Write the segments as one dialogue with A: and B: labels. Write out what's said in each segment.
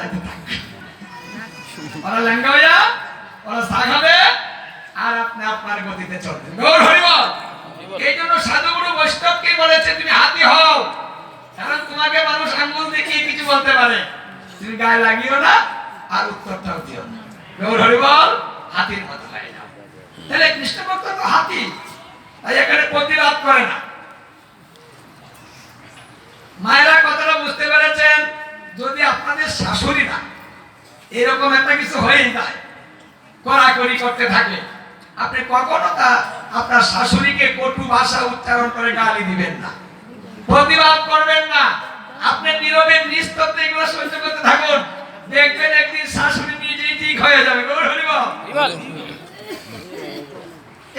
A: যাইতে থাকবে। ওরা লেঙ্গা হইয়া ওরা চা খাবে আর আপনি আপনার গতিতে চলবেন। গৌর হরি বল। এই জন্য সাধুগুরু বৈষ্ণবকে বলেছে তুমি হাতি হও, কারণ তোমাকে মানুষ আঙ্গুল দেখিয়ে কিছু বলতে পারে, তুমি গায়ে লাগিও না আর উত্তরটাও দিও না। গৌর হরি বল। হাতির মতো হয়ে যাও। তাহলে কৃষ্ণ ভক্ত তো হাতি, তাই এখানে প্রতিবাদ করে না। মায়েরা কথাটা বুঝতে পেরেছেন। যদি আপনাদের শাশুড়ি না এরকম একটা কিছু হয়ে যায়, কড়াকড়ি করতে থাকে, আপনি কখনো তা আপনার শাশুড়িকে কটু ভাষা উচ্চারণ করে গালি দিবেন না, প্রতিবাদ করবেন না। আপনি নীরবে নিস্তব্ধে এগুলো সহ্য করতে থাকুন, দেখবেন একদিন শাশুড়ি নিজেই ঠিক হয়ে যাবে। গৌর হরি বল।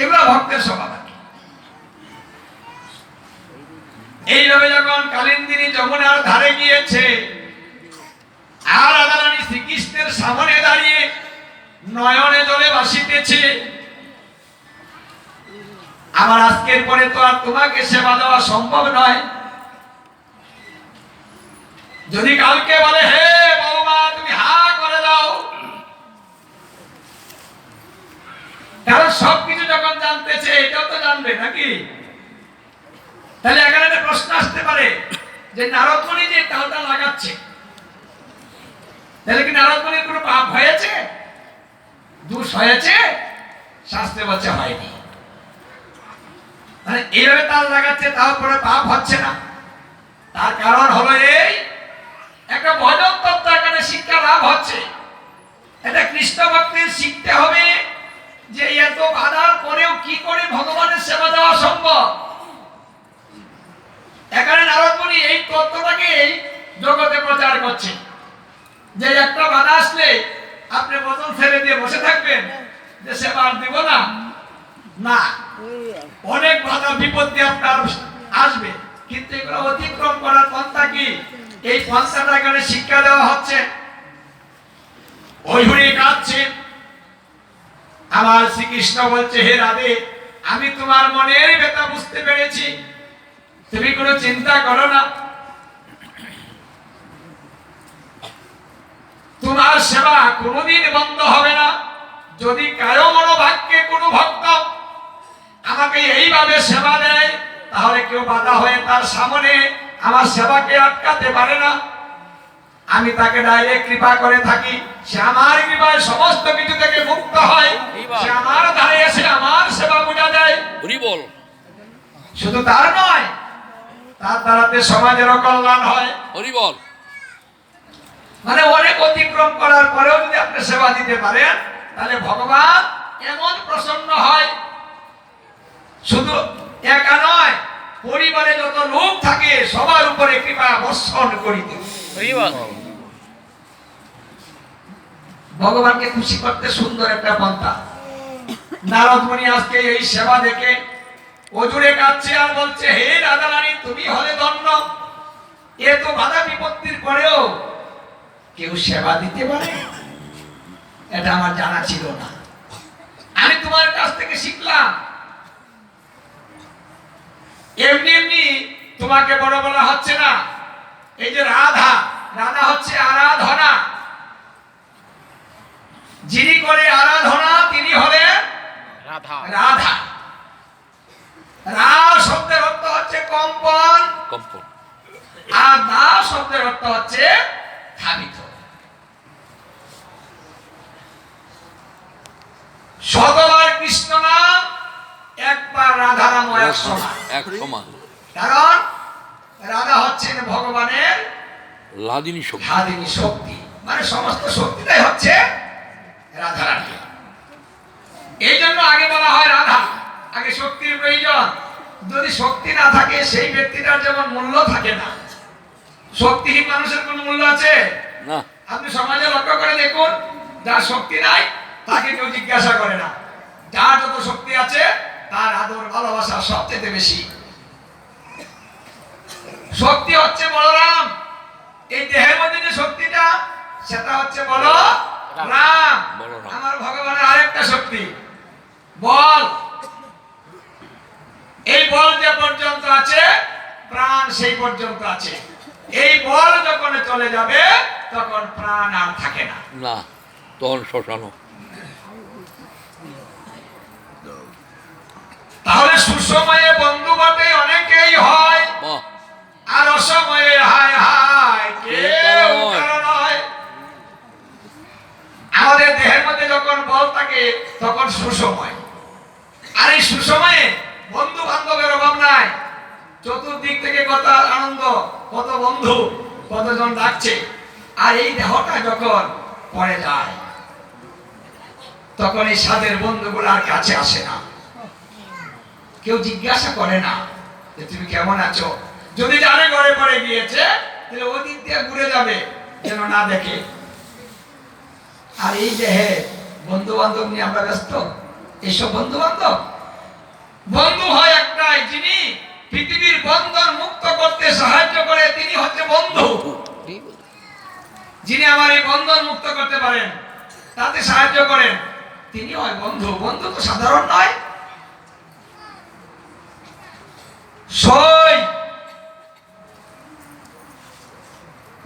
A: এগুলো ভক্তের স্বভাব। এইভাবে যখন কালিন্দিনী যমুনার ধারে গিয়েছে আর রাধারানী শ্রীকৃষ্ণের সামনে দাঁড়িয়ে নয়নে জলে ভাসিতেছে, আমার আজকের পরে তো আর তোমাকে সেবা দেওয়া সম্ভব নয়। যদি কালকে বলে হে বৌমা তুমি হা করে দাও, কারণ সবকিছু যখন জানতেছে এটাও তো জানবে নাকি। তাহলে এখানে একটা প্রশ্ন আসতে পারে যে নারদমণি যে তালটা লাগাচ্ছে, তাহলে কি নারদমণির কোনো পাপ হয়েছে, দোষ হয়েছে? শাস্ত্রে বলছে হয়নি। মানে এইভাবে তাল লাগাচ্ছে তাও করে পাপ হচ্ছে না। তার কারণ হলো এই একটা ভজন তত্ত্ব এখানে শিক্ষা লাভ হচ্ছে। এটা কৃষ্ণ ভক্তের শিখতে হবে যে এত বাধার পরেও কি করে ভগবানের সেবা দেওয়া সম্ভব। এখানে নারদমণি এই তত্ত্বটাকে এই জগতে প্রচার করছে যে একটা বাধা আসলে আপনি বচন ছেড়ে দিয়ে বসে থাকবেন যে সেবা আর দিব না। না, অনেক বাধা বিপত্তি আপনার আসবে, কিন্তু এগুলো অতিক্রম করার পন্থা কি, এই পন্থাটা এখানে শিক্ষা দেওয়া হচ্ছে। ওই হরি কাঁদছে, আমার শ্রীকৃষ্ণ বলছে হে রাধে আমি তোমার মনের ব্যথা বুঝতে পেরেছি, তুমি কোনো চিন্তা করো না, তোমার সেবা কোনোদিন বন্ধ হবে না। যদি কারো মনোভাগ্যে কোনো ভক্ত আমাকে এইভাবে সেবা দেয় তাহলে কেউ বাধা হয়ে তার সামনে আমার সেবাকে আটকাতে পারে না। আমি তাকে ডাইরেক্ট কৃপা করে থাকি, সে আমার কৃপায় সমস্ত কিছু থেকে মুক্ত হয়, সে আমার ধারে এসে আমার সেবা বুঝা দেয়। শুধু তার নয়, তার দ্বারাতে সমাজেরও কল্যাণ হয়। হরি বল। মানে অনেক অতিক্রম করার পরেও যদি আপনি সেবা দিতে পারেন তাহলে ভগবান এমন প্রসন্ন হয়, শুধু একা নয় পরিবারে যত লোক থাকে সবার উপরে কৃপা বর্ষণ করিতে। ভগবানকে খুশি করতে সুন্দর একটা পন্থা। নারদমণি আজকে এই সেবা দেখে অজুরে কাঁদছে আর বলছে হে রাধারানী তুমি হলে ধন্য, এত বাধা বিপত্তির পরেও কেউ সেবা দিতে পারে, এটা আমার জানা ছিল না, আমি তোমার কাছ থেকে শিখলাম। এমনি এমনি তোমাকে বড় বলা হচ্ছে না। এই যে রাধা, রাধা হচ্ছে আরাধনা, যিনি করে আরাধনা তিনি হলেন রাধা। রাধা রা শব্দের অর্থ হচ্ছে কম্পন, আর দা শব্দের অর্থ হচ্ছে ধাবিত। শতবার কৃষ্ণ নাম, একবার রাধা নাম এক সমান। কারণ রাধা হচ্ছেন ভগবানের লাদিনী শক্তি। লাদিনী শক্তি মানে সমস্ত শক্তিটাই হচ্ছে রাধা রানী। এই জন্য আগে বলা হয় রাধা, আগে শক্তির প্রয়োজন। যদি শক্তি না থাকে সেই ব্যক্তিটার যেমন মূল্য থাকে না। শক্তিহীন মানুষের কোন মূল্য আছে না। আপনি সমাজে লক্ষ্য করে দেখুন, যার শক্তি নাই তাকে কেউ জিজ্ঞাসা করে না, যার যত শক্তি আছে তার আদর ভালোবাসা সবচেয়ে বেশি। শক্তি হচ্ছে বলরাম, এই দেহের মধ্যে যে শক্তিটা সেটা হচ্ছে বলরাম। আমার ভগবানের আরেকটা শক্তি বল। এই বল যে পর্যন্ত আছে প্রাণ সেই পর্যন্ত আছে। এই বল যখন চলে যাবে তখন প্রাণ আর থাকে না।
B: না, তখন শ্মশান।
A: তাহলে সুসময়ে বন্ধু বটে অনেকেই হয়, আর অসময়ে হায় হায় কেউ কারো নয়। আমাদের দেহের মধ্যে যখন বল থাকে তখন সুসময়, আর এই সুসময়ে বন্ধু বান্ধবের অভাব নাই। চতুর্দিক থেকে কত আনন্দ, কত বন্ধু, কতজন ডাকছে। আর এই দেহটা যখন পড়ে যায় তখন এই সাদের বন্ধুগুলো আর কাছে আসে না, কেউ জিজ্ঞাসা করে না যে তুমি কেমন আছো। যদি জানে ঘরে পড়ে গিয়েছে তাহলে ওই দিক দিয়ে ঘুরে যাবে যেন না দেখে। আর এই দেহে বন্ধু বান্ধব নিয়ে আমরা ব্যস্ত। এইসব বন্ধু বান্ধব, বন্ধু হয় একটাই, যিনি পৃথিবীর বন্ধন মুক্ত করতে সাহায্য করে, তিনি হচ্ছে বন্ধু। যিনি আমার এই বন্ধন মুক্ত করতে পারেন, তাতে সাহায্য করেন, তিনি হয় বন্ধু। বন্ধু তো সাধারণ নয়। সই,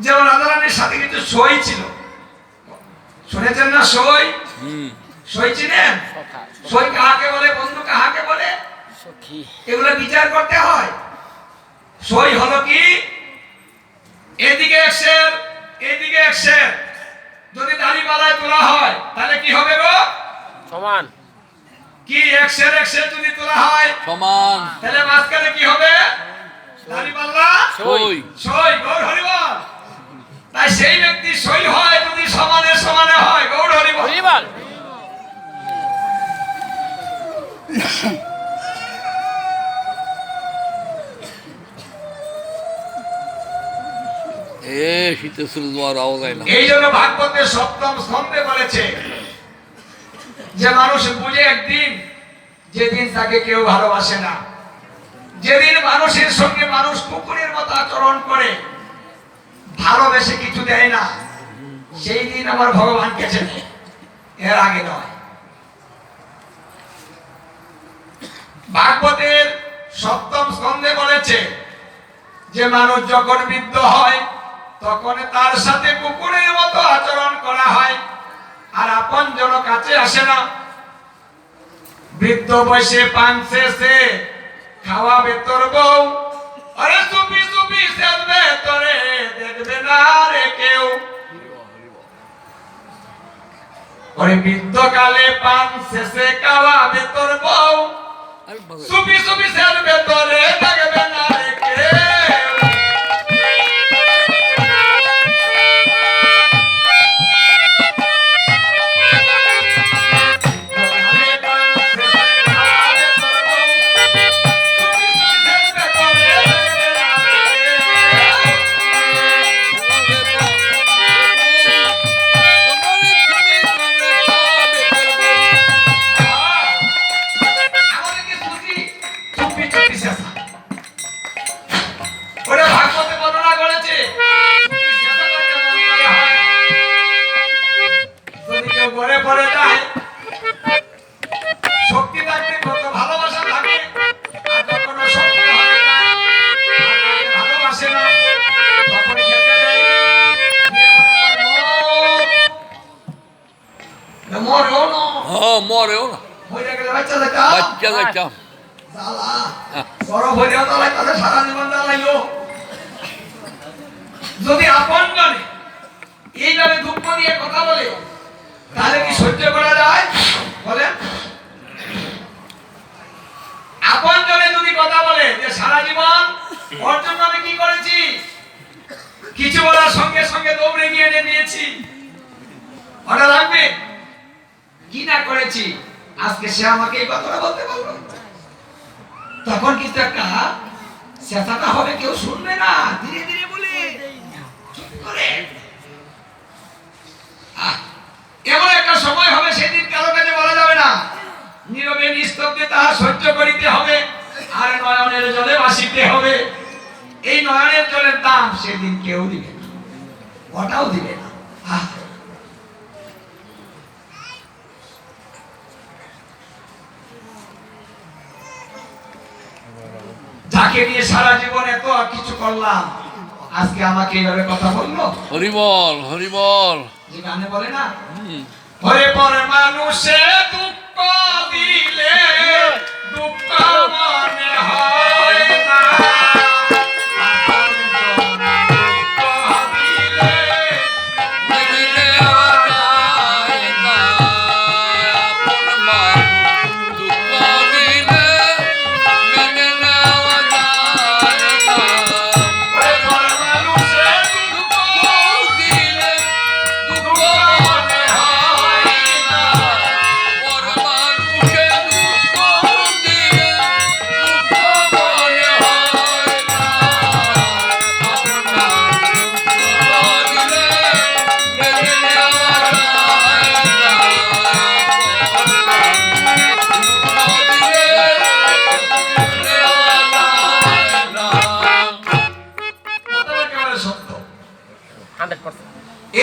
A: যেমন রাধারানীর সাথে কিন্তু সই ছিল, শুনেছেন না? সই, সই চিনেন? সই কাহাকে বলে, বন্ধু কাহাকে বলে, এগুলো বিচার করতে হয়। সই হলো কি, এদিকে এক সের, এদিকে এক সের। যদি দাড়িপাল্লায় তোলা হয় তাহলে কি হবে গো?
C: সমান।
A: কি এক সের যদি তোলা হয়
B: সমান,
A: তাহলে মাঝখানে কি হবে? দাড়িপাল্লা
B: সই।
A: সই। গৌর হরিবল। তাই সেই ব্যক্তি সই হয় যদি সমানে সমানে হয়। গৌর হরিবল। এই জন্য ভাগবতের সপ্তম স্কন্ধে বলেছে যে মানুষ বুঝে একদিন, যেদিন তাকে কেউ ভালোবাসে না, যেদিন মানুষের সঙ্গে মানুষ কুকুরের মতো আচরণ করে, ভালোবেসে কিছু দেয় না, সেই দিন আমার ভগবানকে চেনে, এর আগে নয়। ভাগবতের সপ্তম স্কন্ধে বলেছে যে মানুষ যখন বৃদ্ধ হয় তখন তার সাথে কুকুরের মতো আচরণ করা হয়, আর আপন জন কাছে আসে না। বৃদ্ধ বয়সে পান শেষে খাওয়াবে তোর বউ, আরে চুপি চুপি সেজবে তোরে, দেখবে না রে কেউ। ওরে বৃদ্ধকালে পান শেষে খাওয়াবে তোর বউ, চুপি চুপি সেজবে তোরে, দেখবে না রে কেউ।
B: মরেও না, বাচ্চা বাচ্চা
A: যদি আপন জনে এইভাবে দুঃখ দিয়ে কথা বলে তাহলে কি সহ্য করা যায়? বলেন। আপন জনে যদি কথা বলে যে সারা জীবন ওর জন্য আমি কি করেছি, কিছু বলার সঙ্গে সঙ্গে দৌড়ে গিয়ে এনে দিয়েছি, ওটা লাগবে কি না করেছি, আজকে সে আমাকে এই কথাটা বলতে পারলো, তখন কিন্তু একটা চেঁচাটা হবে, কেউ শুনবে না, ধীরে ধীরে বলে চুপ করে। এমন একটা সময় হবে সেদিন কারো কাছে বলা যাবে না, নীরবে নিস্তব্ধে তাহা সহ্য করিতে হবে, আর নয়নের জলে ভাসিতে হবে। এই নয়নের জলের দাম সেদিন কেউ দিবে না, ওটাও দিবে না। যাকে নিয়ে সারা জীবন এত কিছু করলাম, আজকে আমাকে এইভাবে কথা বললো।
B: হরিবল হরিবল।
A: যে গানে বলে না, ঘরে পরে মানুষে দুঃখ দিলে দুঃখ মনে হয় না,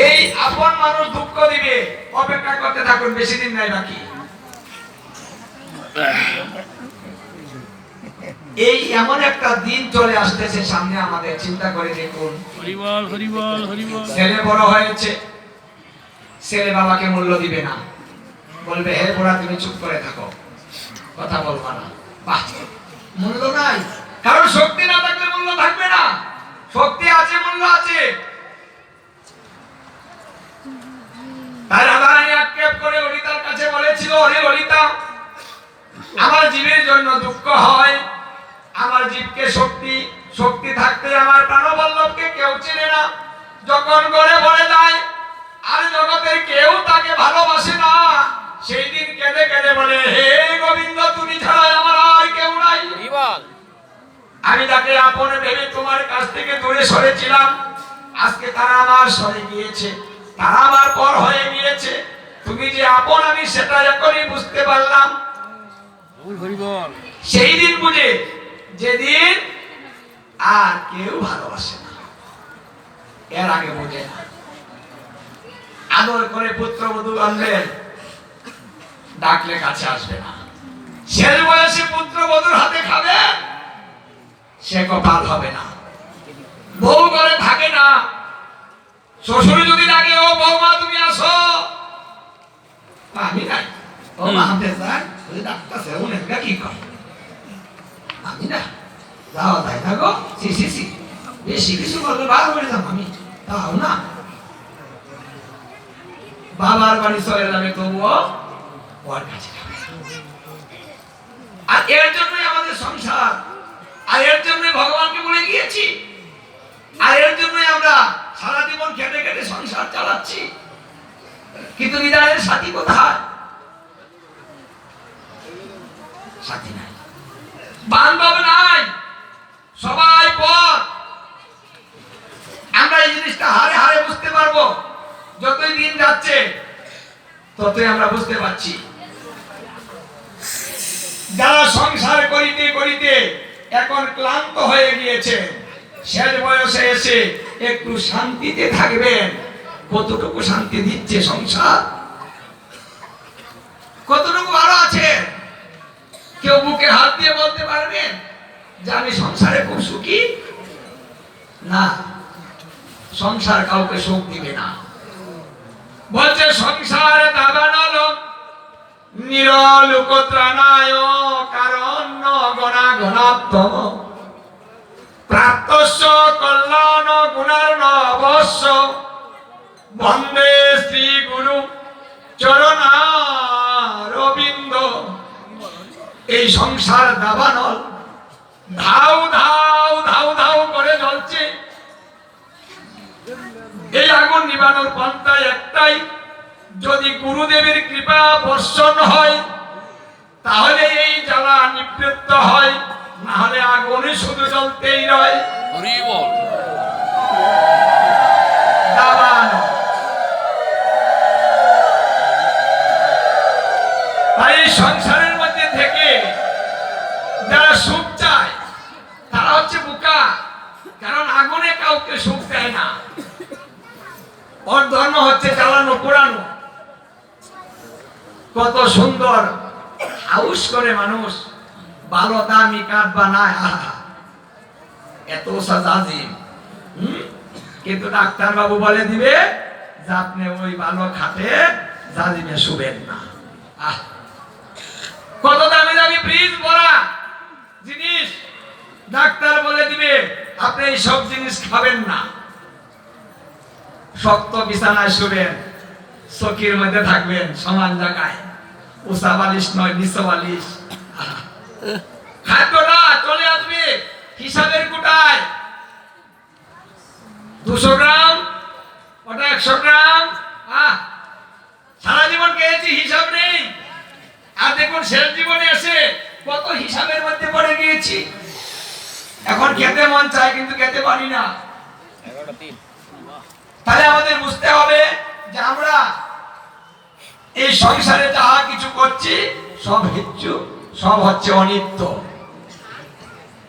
A: এই আপন মানুষ দুঃখ দিবে, অপেক্ষা করতে থাকুন, বেশি দিন নাই বাকি। এই এমন একটা দিন চলে আসতেছে সামনে আমাদের, চিন্তা করে দেখুন।
C: হরিবল হরিবল হরিবল।
A: ছেলে বড় হয়েছে, ছেলে বাবাকে মূল্য দিবে না, বলবে হে বুড়া তুমি চুপ করে থাকো, কথা বলবা না। বাহ, মূল্য নাই, কারণ শক্তি না থাকলে মূল্য থাকবে না। শক্তি আছে, মূল্য আছে। তাই রাধারানী আক্ষেপ করে ললিতার কাছে বলেছিল, ওরে ললিতা, আমার জীবের জন্য দুঃখ হয়, আমার জীবকে শক্তি থাকতে আমার প্রাণবল্লভকে কেউ চেনে না, যখন গড়ে ভরে যায় আর জগতের কেউ তাকে ভালোবাসে না, সেই দিন কেঁদে কেঁদে বলে হে গোবিন্দ তুমি ছাড়া আমার আর কেউ নাই। আমি তাকে আপন ভেবে তোমার কাছ থেকে দূরে সরেছিলাম, আজকে তারা আমার সরে গিয়েছে, তারা আমার পর হয়ে গিয়েছে, তুমি যে আপন আমি সেটা এখনই বুঝতে পারলাম। সেই দিন বুঝে যেদিন আর কেউ ভালোবাসে না, এর আগে বুঝে না। আদর করে পুত্রবধূ আনবেন, ডাকলে কাছে আসবে না। শেষ বয়সে পুত্রবধূর হাতে খাবে, সে কপাল হবে না। বউ ঘরে থাকে না, শ্বশুর যদি ডাকে ও বৌমা তুমি আসো, আমি নাই, ও মা হাতে যায় ওই ডাক্তার উনি কি করে, আমি না যাওয়া যায় না গো, সি বেশি কিছু বললে বার করে যাম আমি, তাও না। বাবার বাড়ি চলে যাবে তবুও ওর কাছে যাবে। আর এর জন্যই আমাদের সংসার, আর এর জন্যই ভগবানকে বলে গিয়েছি, আর এর জন্যই আমরা সারা জীবন খেটে খেটে সংসার চালাচ্ছি। কিন্তু হৃদয়ের সাথী কোথায়? সাথী নাই, বান্ধব নাই, সবাই পর। আমরা এই জিনিসটা হারে হারে বুঝতে পারবো, যতই দিন যাচ্ছে ততই আমরা বুঝতে পারছি। যারা সংসার করিতে করিতে এখন ক্লান্ত হয়ে গিয়েছে, শেষ বয়সে এসে একটু শান্তিতে থাকবেন, কতটুকু শান্তি দিচ্ছে সংসার, কতটুকু ভালো আছে? কেউ বুকে হাত দিয়ে বলতে পারবেন যে আমি সংসারে খুব সুখী? না, সংসার কাউকে সুখ দিবে না। বলছে সংসার দাবানল নিরলোকত্রাণায় কারণ্য গণা গণাত্ম প্রাপ্তস্য কল্যাণ গুণার্ণ অবশ্য বন্দে শ্রী গুরু চরণারবিন্দ। এই সংসার দাবানল ধাউ ধাউ ধাউ ধাউ করে জ্বলছে। এই আগুন নিবানোর পন্থা একটাই, যদি গুরুদেবের কৃপা বর্ষণ হয় তাহলে এই জ্বালা নিবৃত্ত হয়, না হলে আগুনে শুধু জ্বলতেই রয়। তাই সংসারের মধ্যে থেকে যারা সুখ চায় তারা হচ্ছে বোকা, কারণ আগুনে কাউকে সুখ দেয় না। ওর ধর্ম হচ্ছে জ্বালানো পোড়ানো। কত সুন্দর হাউস করে মানুষ, ভালো দামি কাঠ বানায়, এত সাজাজিম কিন্তু ডাক্তার বাবু বলে দিবে যে আপনি ওই ভালো খাটে জাজিমে শুবেন না। আহ, কত দামি দামি ফ্রিজ ভরা জিনিস ডাক্তার বলে দিবে আপনি এই সব জিনিস খাবেন না। শক্ত বিছানায় শুবেন, চকির মধ্যে থাকবেন সমান জায়গায়, উঁচা বালিশ নয় নিচু বালিশ। খাদ্যটা চলে আসবে হিসাবের কোটায়, 200 গ্রাম ওটা 100 গ্রাম। সারা জীবন খেয়েছি হিসাব নেই, আর দেখুন শেষ জীবনে এসে কত হিসাবের মধ্যে পড়ে গিয়েছি। এখন খেতে মন চায় কিন্তু খেতে পারি না। তাহলে আমাদের বুঝতে হবে যে আমরা এই সংসারে যাহা কিছু করছি সব হচ্ছে অনিত্য।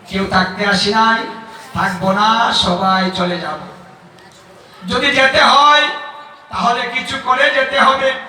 A: কেউ থাকতে আসি নাই, থাকবো না, সবাই চলে যাব। যদি যেতে হয় তাহলে কিছু করে যেতে হবে।